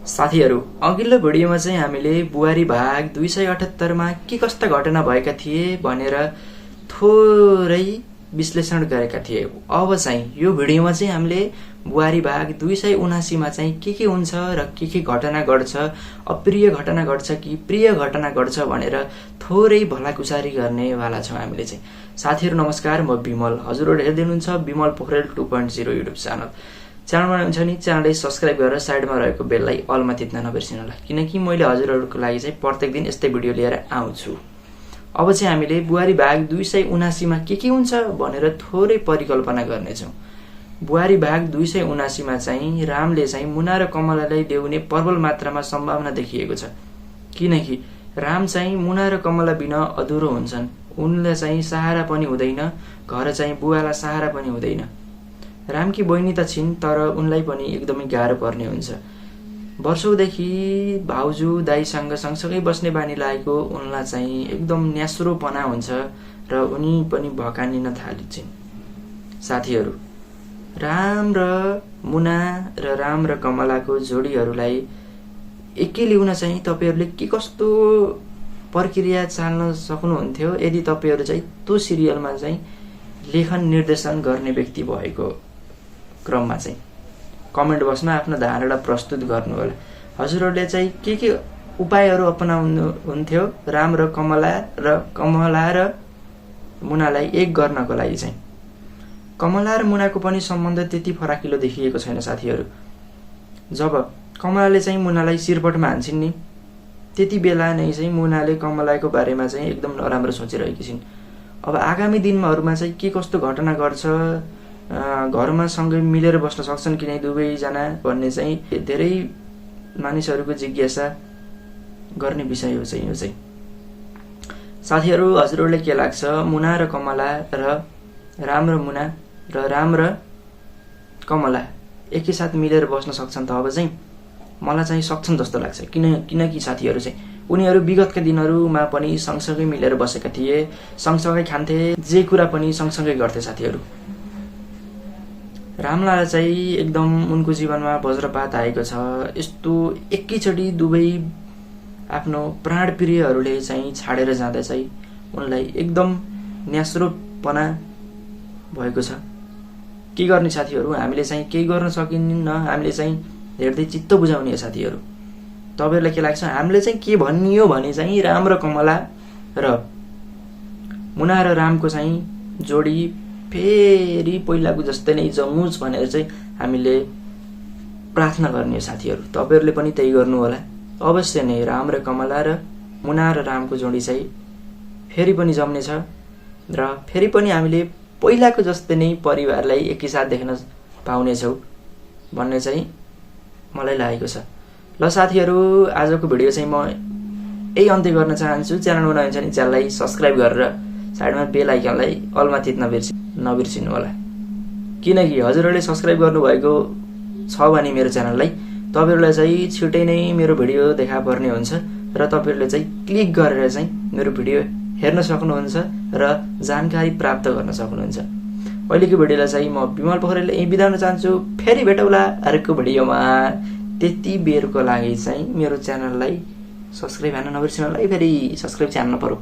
साथीहरु अघिल्लो भिडियोमा चाहिँ हामीले बुहारी भाग 278 मा के कस्ता घटना भएका थिए भनेर थोरै विश्लेषण गरेका थिए। अब चाहिँ यो भिडियोमा चाहिँ हामीले बुहारी भाग 279 मा चाहिँ के हुन्छ र के घटना घट्छ, अप्रिय घटना घट्छ कि प्रिय घटना घट्छ भनेर थोरै भलाकुसारी गर्ने वाला छौं हामीले चाहिँ। साथीहरु नमस्कार, म विमल। हजुरहरु हेर्दै हुनुहुन्छ विमल पोखरेल 2.0 युट्युब च्यानल। च्यानलमा हुन्छ नि च्यानललाई सब्स्क्राइब गरेर साइडमा रहेको बेललाई अलमा थिच्न नबिर्सिनु होला, किनकि मैले हजुरहरुको लागि चाहिँ प्रत्येक दिन यस्तै भिडियो लिएर आउँछु। अब चाहिँ हामीले बुहारी भाग 279 मा के हुन्छ भनेर थोरै परिकल्पना गर्नेछौं। बुहारी भाग 279 मा चाहिँ रामले चाहिँ मुना र कमलालाई ल्याउने प्रबल मात्रामा सम्भावना देखिएको छ, किनकि राम चाहिँ मुना र कमला बिना अधुरो हुन्छन्। उनले चाहिँ सहारा पनि हुँदैन, घर चाहिँ बुवालाई सहारा पनि हुँदैन। रामकी बहिनी त छिन्, तर उनलाई पनि एकदमै गाह्रो पर्ने हुन्छ। वर्षौंदेखि भाउजू दाइसँग सँगसँगै बस्ने बानी लागेको उनलाई चाहिँ एकदम न्यास्रोपना हुन्छ र उनी पनि भकानिन थालिन्छन्। साथीहरु, राम र मुना र राम र कमलाको जोडीहरूलाई एकै ल्याउन चाहिँ तपाईहरुले के कस्तो प्रक्रिया चाल्न सक्नुहुन्थ्यो यदि तपाईहरु चाहिँ त्यो सिरियलमा चाहिँ लेखन निर्देशन गर्ने व्यक्ति भएको क्रममा चाहिँ कमेन्ट बक्समा आफ्नो धारणा प्रस्तुत गर्नु होला। हजुरहरुले चाहिँ के उपायहरु अपनाउनुहुन्थ्यो राम र कमला र मुनालाई एक गर्नको लागि चाहिँ। कमला र मुनाको पनि सम्बन्ध त्यति फराकिलो देखिएको छैन साथीहरु। जब कमलाले चाहिँ मुनालाई शिरपटमा हान्छिन् नि, त्यति बेला नै चाहिँ मुनाले कमलाको बारेमा चाहिँ एकदम नराम्रो सोचिरहेकी छिन्। अब आगामी दिनहरुमा चाहिँ के कस्तो घटना घट्छ, घरमा सँगै मिलेर बस्न सक्छन् कि नै दुवैजना भन्ने चाहिँ धेरै मानिसहरुको जिज्ञासा गर्ने विषय हो चाहिँ यो चाहिँ। साथीहरु, हजुरहरुलाई के लाग्छ, मुना र कमला र राम र मुना र राम र कमला एकैसाथ मिलेर बस्न सक्छन् त? अब चाहिँ मलाई चाहिँ सक्छन् जस्तो लाग्छ, किनकि साथीहरु चाहिँ उनीहरु विगतका दिनहरुमा पनि सँगसँगै मिलेर बसेका थिए, सँगसँगै खान्थे, जे कुरा पनि सँगसँगै गर्थे साथीहरु। रामलाल चाहिँ एकदम उनको जीवनमा वज्रपात आएको छ। यस्तो एकैचोटी दुवै आफ्नो प्राणप्रियहरूले चाहिँ छाडेर जाँदा चाहिँ उनलाई एकदम न्यास्रोपना भएको छ। के गर्ने साथीहरु, हामीले चाहिँ केही गर्न सकिन्न, हामीले चाहिँ हेर्दै चित्त बुझाउने हो साथीहरु। तपाईहरुलाई के लाग्छ, हामीले चाहिँ के भनियो भने चाहिँ राम र कमला र मुना र रामको चाहिँ जोडी फेरि पहिलाको जस्तै नै जमोस् भनेर चाहिँ हामीले प्रार्थना गर्ने साथीहरु। तपाईहरुले पनि त्यही गर्नु होला। अवश्य नै राम र कमला र मुना र रामको जोडी चाहिँ फेरि पनि जम्नेछ र फेरि पनि हामीले पहिलाको जस्तै नै परिवारलाई एकैसाथ देख्न पाउनेछौं भन्ने चाहिँ मलाई लागेको छ। ल साथीहरु, आजको भिडियो चाहिँ म यही अन्त्य गर्न चाहन्छु। च्यानलमा नयाँ छ भने च्यानललाई सब्स्क्राइब गरेर साइडमा बेल आइकनलाई अलमा थिच्न नबिर्सिनु होला, किनकि हजुरहरुले सब्स्क्राइब गर्नुभएको छ भने मेरो च्यानललाई तपाईहरुलाई चाहिँ छिटै नै मेरो भिडियो देखा पर्ने हुन्छ र तपाईहरुले चाहिँ क्लिक गरेर चाहिँ मेरो भिडियो हेर्न सक्नुहुन्छ र जानकारी प्राप्त गर्न सक्नुहुन्छ। अहिलेको भिडियोलाई चाहिँ म विमल पोखरेलले यही बिदा हुन चाहन्छु। फेरि भेटौँला अर्को भिडियोमा। त्यति बेरको लागि चाहिँ मेरो च्यानललाई सब्स्क्राइब हान्न नबिर्सिनु होला है। फेरि सब्स्क्राइब चाहिँ हान्न पर्यो।